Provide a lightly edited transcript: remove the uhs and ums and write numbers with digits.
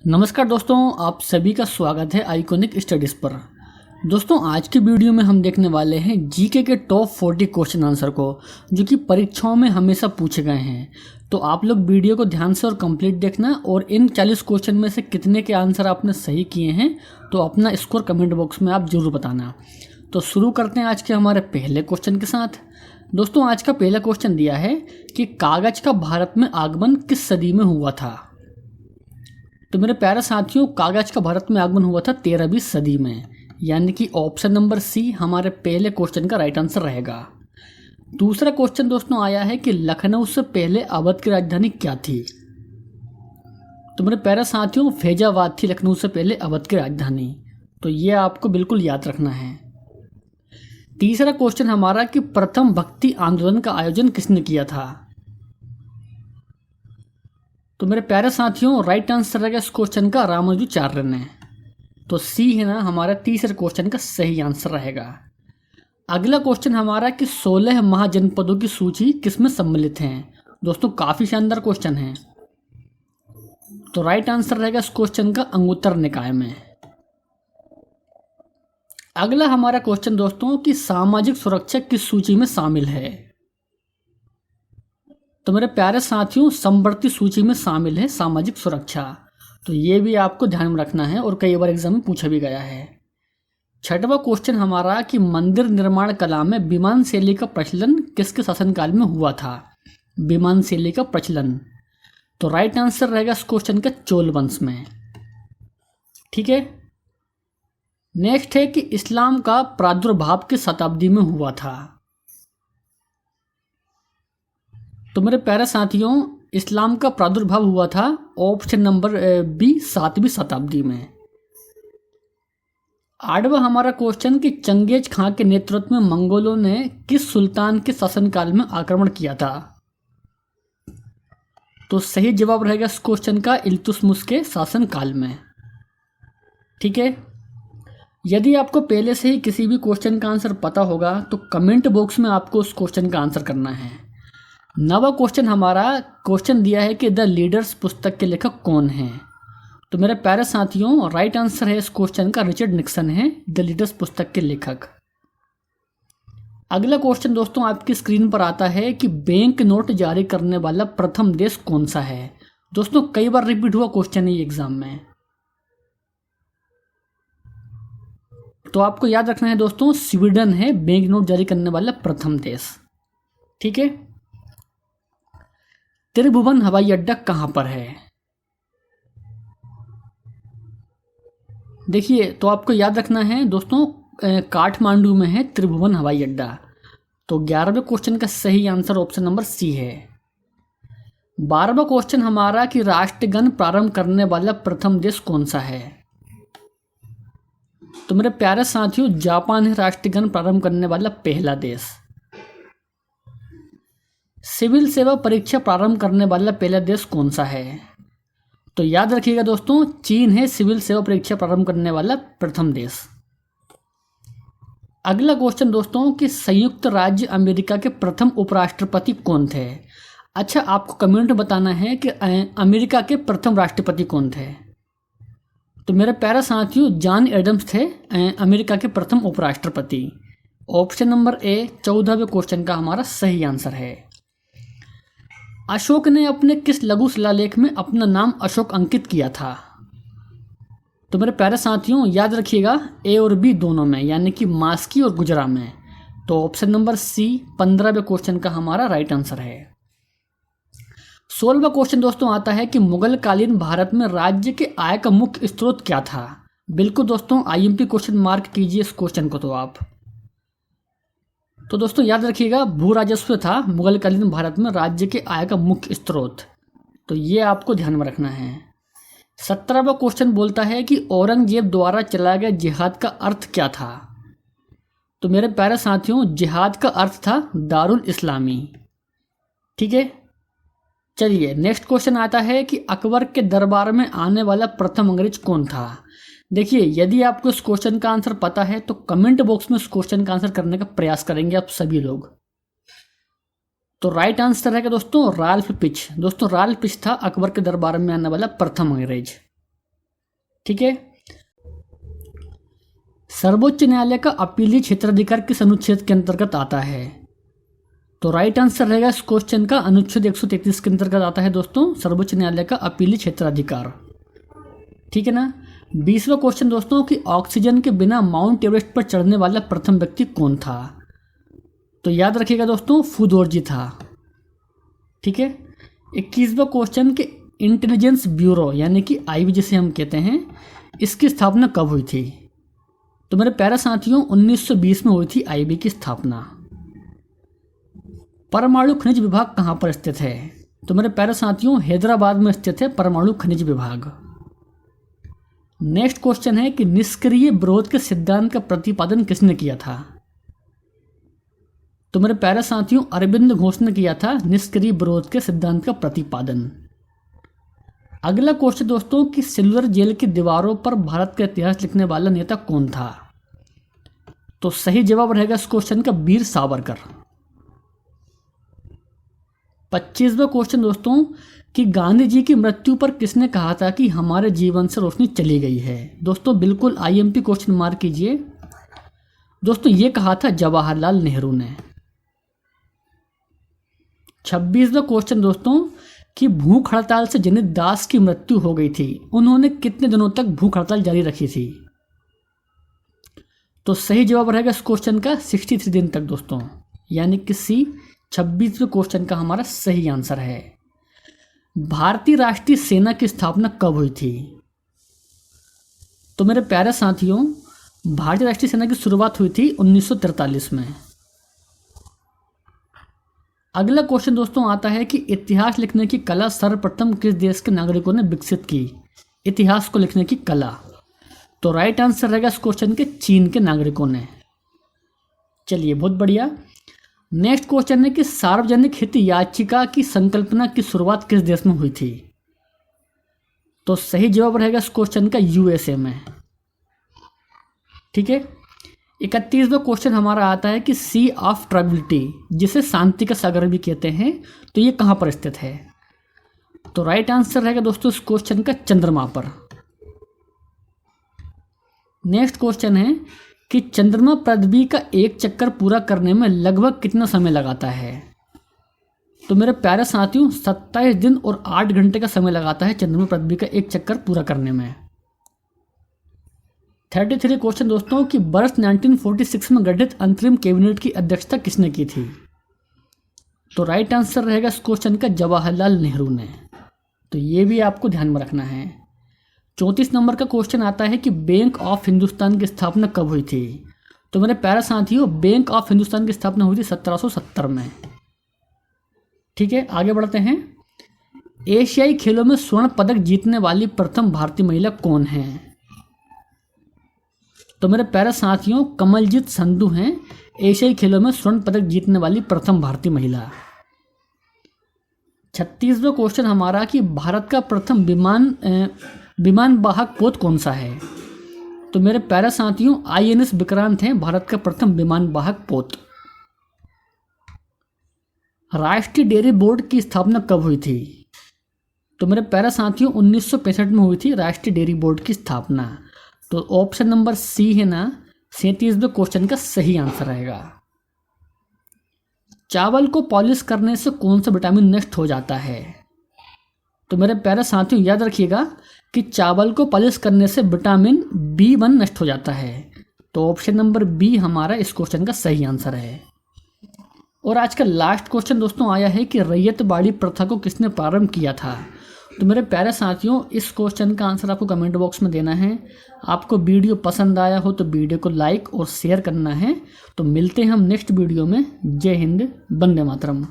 नमस्कार दोस्तों, आप सभी का स्वागत है आइकॉनिक स्टडीज पर। दोस्तों, आज के वीडियो में हम देखने वाले हैं जीके के टॉप 40 क्वेश्चन आंसर को, जो कि परीक्षाओं में हमेशा पूछे गए हैं। तो आप लोग वीडियो को ध्यान से और कंप्लीट देखना, और इन 40 क्वेश्चन में से कितने के आंसर आपने सही किए हैं तो अपना स्कोर कमेंट बॉक्स में आप जरूर बताना। तो शुरू करते हैं आज के हमारे पहले क्वेश्चन के साथ। दोस्तों, आज का पहला क्वेश्चन दिया है कि कागज का भारत में आगमन किस सदी में हुआ था। तो मेरे प्यारे साथियों, कागज का भारत में आगमन हुआ था 13वीं सदी में, यानी कि ऑप्शन नंबर सी हमारे पहले क्वेश्चन का राइट आंसर रहेगा। दूसरा क्वेश्चन दोस्तों आया है कि लखनऊ से पहले अवध की राजधानी क्या थी। तो मेरे प्यारे साथियों, फैजाबाद थी लखनऊ से पहले अवध की राजधानी। तो ये आपको बिल्कुल याद रखना है। तीसरा क्वेश्चन हमारा कि प्रथम भक्ति आंदोलन का आयोजन किसने किया था। तो मेरे प्यारे साथियों, राइट आंसर रहेगा इस क्वेश्चन का रामानुजाचार्य ने। तो सी है ना हमारा तीसरे क्वेश्चन का सही आंसर रहेगा। अगला क्वेश्चन हमारा कि 16 महाजनपदों की सूची किसमें सम्मिलित है। दोस्तों, काफी शानदार क्वेश्चन है। तो राइट आंसर रहेगा इस क्वेश्चन का अंगुत्तर निकाय में। अगला हमारा क्वेश्चन दोस्तों कि सामाजिक सुरक्षा किस सूची में शामिल है। तो मेरे प्यारे साथियों, समवर्ती सूची में शामिल है सामाजिक सुरक्षा। तो ये भी आपको ध्यान में रखना है और कई बार एग्जाम में पूछा भी गया है। छठवां क्वेश्चन हमारा कि मंदिर निर्माण कला में विमान शैली का प्रचलन किसके शासनकाल में हुआ था। विमान शैली का प्रचलन। तो राइट आंसर रहेगा इस क्वेश्चन का चोल वंश में। ठीक है। नेक्स्ट है कि इस्लाम का प्रादुर्भाव किस शताब्दी में हुआ था। तो मेरे प्यारे साथियों, इस्लाम का प्रादुर्भाव हुआ था ऑप्शन नंबर बी 7वीं शताब्दी में। आठवां हमारा क्वेश्चन कि चंगेज खां के नेतृत्व में मंगोलों ने किस सुल्तान के शासनकाल में आक्रमण किया था। तो सही जवाब रहेगा इस क्वेश्चन का इल्तुतमिश के शासनकाल में। ठीक है। यदि आपको पहले से ही किसी भी क्वेश्चन का आंसर पता होगा तो कमेंट बॉक्स में आपको उस क्वेश्चन का आंसर करना है। नवा क्वेश्चन हमारा क्वेश्चन दिया है कि द लीडर्स पुस्तक के लेखक कौन हैं। तो मेरे प्यारे साथियों, राइट आंसर है इस क्वेश्चन का रिचर्ड निक्सन है द लीडर्स पुस्तक के लेखक। अगला क्वेश्चन दोस्तों आपकी स्क्रीन पर आता है कि बैंक नोट जारी करने वाला प्रथम देश कौन सा है। दोस्तों, कई बार रिपीट हुआ क्वेश्चन है ये एग्जाम में, तो आपको याद रखना है दोस्तों, स्वीडन है बैंक नोट जारी करने वाला प्रथम देश। ठीक है। त्रिभुवन हवाई अड्डा कहां पर है। देखिए, तो आपको याद रखना है दोस्तों, काठमांडू में है त्रिभुवन हवाई अड्डा। तो 11वें क्वेश्चन का सही आंसर ऑप्शन नंबर सी है। 12वां क्वेश्चन हमारा कि राष्ट्रगान प्रारंभ करने वाला प्रथम देश कौन सा है। तो मेरे प्यारे साथियों, जापान है राष्ट्रगान प्रारंभ करने वाला पहला देश। सिविल सेवा परीक्षा प्रारंभ करने वाला पहला देश कौन सा है। तो याद रखिएगा दोस्तों, चीन है सिविल सेवा परीक्षा प्रारंभ करने वाला प्रथम देश। अगला क्वेश्चन दोस्तों कि संयुक्त राज्य अमेरिका के प्रथम उपराष्ट्रपति कौन थे। अच्छा, आपको कमेंट में बताना है कि अमेरिका के प्रथम राष्ट्रपति कौन थे। तो मेरे प्यारे साथियों, जॉन एडम्स थे अमेरिका के प्रथम उपराष्ट्रपति। ऑप्शन नंबर ए 14वें क्वेश्चन का हमारा सही आंसर है। अशोक ने अपने किस लघु शिलालेख में अपना नाम अशोक अंकित किया था। तो मेरे प्यारे साथियों, याद रखिएगा ए और बी दोनों में, यानी कि मास्की और गुजरा में। तो ऑप्शन नंबर सी 15वें क्वेश्चन का हमारा राइट आंसर है। 16वां क्वेश्चन दोस्तों आता है कि मुगल कालीन भारत में राज्य के आय का मुख्य स्रोत क्या था। बिल्कुल दोस्तों, आईएमपी क्वेश्चन मार्क कीजिए इस क्वेश्चन को। तो आप तो दोस्तों याद रखिएगा, भू राजस्व था मुगल कालीन भारत में राज्य के आय का मुख्य स्रोत। तो ये आपको ध्यान में रखना है। 17वां क्वेश्चन बोलता है कि औरंगजेब द्वारा चलाया गया जिहाद का अर्थ क्या था। तो मेरे प्यारे साथियों, जिहाद का अर्थ था दारुल इस्लामी। ठीक है। चलिए, नेक्स्ट क्वेश्चन आता है कि अकबर के दरबार में आने वाला प्रथम अंग्रेज कौन था। देखिए, यदि आपको इस क्वेश्चन का आंसर पता है तो कमेंट बॉक्स में इस क्वेश्चन का आंसर करने का प्रयास करेंगे आप सभी लोग। तो राइट आंसर है दोस्तों राल्फ पिच। दोस्तों, राल्फ पिच था अकबर के दरबार में आने वाला प्रथम अंग्रेज। ठीक है। सर्वोच्च न्यायालय का अपीलीय क्षेत्राधिकार किस अनुच्छेद के अंतर्गत आता है? तो राइट आंसर रहेगा इस क्वेश्चन का अनुच्छेद 133 के अंतर्गत आता है दोस्तों, सर्वोच्च न्यायालय का अपीलीय क्षेत्राधिकार। ठीक है ना। 20वां क्वेश्चन दोस्तों कि ऑक्सीजन के बिना माउंट एवरेस्ट पर चढ़ने वाला प्रथम व्यक्ति कौन था? तो याद रखिएगा दोस्तों, फुदोरजी था। ठीक है। 21वां क्वेश्चन कि इंटेलिजेंस ब्यूरो यानी कि आईबी जिसे हम कहते हैं, इसकी स्थापना कब हुई थी? तो मेरे प्यारे साथियों 1920 में हुई थी आईबी की स्थापना। परमाणु खनिज विभाग कहाँ पर स्थित है? तो मेरे प्यारे साथियों हैदराबाद में स्थित है परमाणु खनिज विभाग। नेक्स्ट क्वेश्चन है कि निष्क्रिय विरोध के सिद्धांत का प्रतिपादन किसने किया था? तो मेरे प्यारे साथियों अरविंद घोष ने किया था निष्क्रिय विरोध के सिद्धांत का प्रतिपादन। अगला क्वेश्चन दोस्तों कि सिल्वर जेल की दीवारों पर भारत का इतिहास लिखने वाला नेता कौन था? तो सही जवाब रहेगा इस क्वेश्चन का वीर सावरकर। 25वां क्वेश्चन दोस्तों कि गांधी जी की मृत्यु पर किसने कहा था कि हमारे जीवन से रोशनी चली गई है? दोस्तों बिल्कुल आईएमपी क्वेश्चन मार्क कीजिए। दोस्तों ये कहा था जवाहरलाल नेहरू ने। 26वां क्वेश्चन दोस्तों कि भूख हड़ताल से जनित दास की मृत्यु हो गई थी, उन्होंने कितने दिनों तक भूख हड़ताल जारी रखी थी? तो सही जवाब रहेगा इस क्वेश्चन का 63 दिन तक दोस्तों, यानी कि सी 26वें क्वेश्चन का हमारा सही आंसर है। भारतीय राष्ट्रीय सेना की स्थापना कब हुई थी? तो मेरे प्यारे साथियों भारतीय राष्ट्रीय सेना की शुरुआत हुई थी 1943 में। अगला क्वेश्चन दोस्तों आता है कि इतिहास लिखने की कला सर्वप्रथम किस देश के नागरिकों ने विकसित की? इतिहास को लिखने की कला। तो राइट आंसर रहेगा इस क्वेश्चन के चीन के नागरिकों ने। चलिए बहुत बढ़िया। नेक्स्ट क्वेश्चन है कि सार्वजनिक हित याचिका की संकल्पना की शुरुआत किस देश में हुई थी? तो सही जवाब रहेगा इस क्वेश्चन का यूएसए में। ठीक है। 31वां क्वेश्चन हमारा आता है कि सी ऑफ ट्रैंक्विलिटी जिसे शांति का सागर भी कहते हैं, तो ये कहाँ पर स्थित है? तो राइट आंसर रहेगा दोस्तों इस क्वेश्चन का चंद्रमा पर। नेक्स्ट क्वेश्चन है कि चंद्रमा पृथ्वी का एक चक्कर पूरा करने में लगभग कितना समय लगाता है? तो मेरे प्यारे साथियों 27 दिन और 8 घंटे का समय लगाता है चंद्रमा पृथ्वी का एक चक्कर पूरा करने में। 33 क्वेश्चन दोस्तों कि वर्ष 1946 में गठित अंतरिम कैबिनेट की अध्यक्षता किसने की थी? तो राइट आंसर रहेगा इस क्वेश्चन का जवाहरलाल नेहरू ने। तो ये भी आपको ध्यान में रखना है। 34 नंबर का क्वेश्चन आता है कि बैंक ऑफ हिंदुस्तान की स्थापना कब हुई थी? तो मेरे प्यारे साथियों बैंक ऑफ हिंदुस्तान की स्थापना हुई थी 1770 में। ठीक है, आगे बढ़ते हैं। एशियाई खेलों में स्वर्ण पदक जीतने वाली प्रथम भारतीय महिला कौन है? तो मेरे प्यारे साथियों कमलजीत संधू हैं एशियाई खेलों में स्वर्ण पदक जीतने वाली प्रथम भारतीय महिला। 36वां क्वेश्चन हमारा कि भारत का प्रथम विमान वाहक पोत कौन सा है? तो मेरे प्यारे साथियों आईएनएस विक्रांत हैं भारत का प्रथम विमान वाहक पोत। राष्ट्रीय डेयरी बोर्ड की स्थापना कब हुई थी? तो मेरे प्यारे साथियों 1965 में हुई थी राष्ट्रीय डेयरी बोर्ड की स्थापना। तो ऑप्शन नंबर सी है ना 37वें क्वेश्चन का सही आंसर रहेगा। चावल को पॉलिश करने से कौन सा विटामिन नष्ट हो जाता है? तो मेरे प्यारे साथियों याद रखिएगा कि चावल को पॉलिश करने से विटामिन B1 नष्ट हो जाता है। तो ऑप्शन नंबर बी हमारा इस क्वेश्चन का सही आंसर है। और आज का लास्ट क्वेश्चन दोस्तों आया है कि रैयत बाड़ी प्रथा को किसने प्रारंभ किया था? तो मेरे प्यारे साथियों इस क्वेश्चन का आंसर आपको कमेंट बॉक्स में देना है। आपको वीडियो पसंद आया हो तो वीडियो को लाइक और शेयर करना है। तो मिलते हैं हम नेक्स्ट वीडियो में। जय हिंद, वंदे मातरम।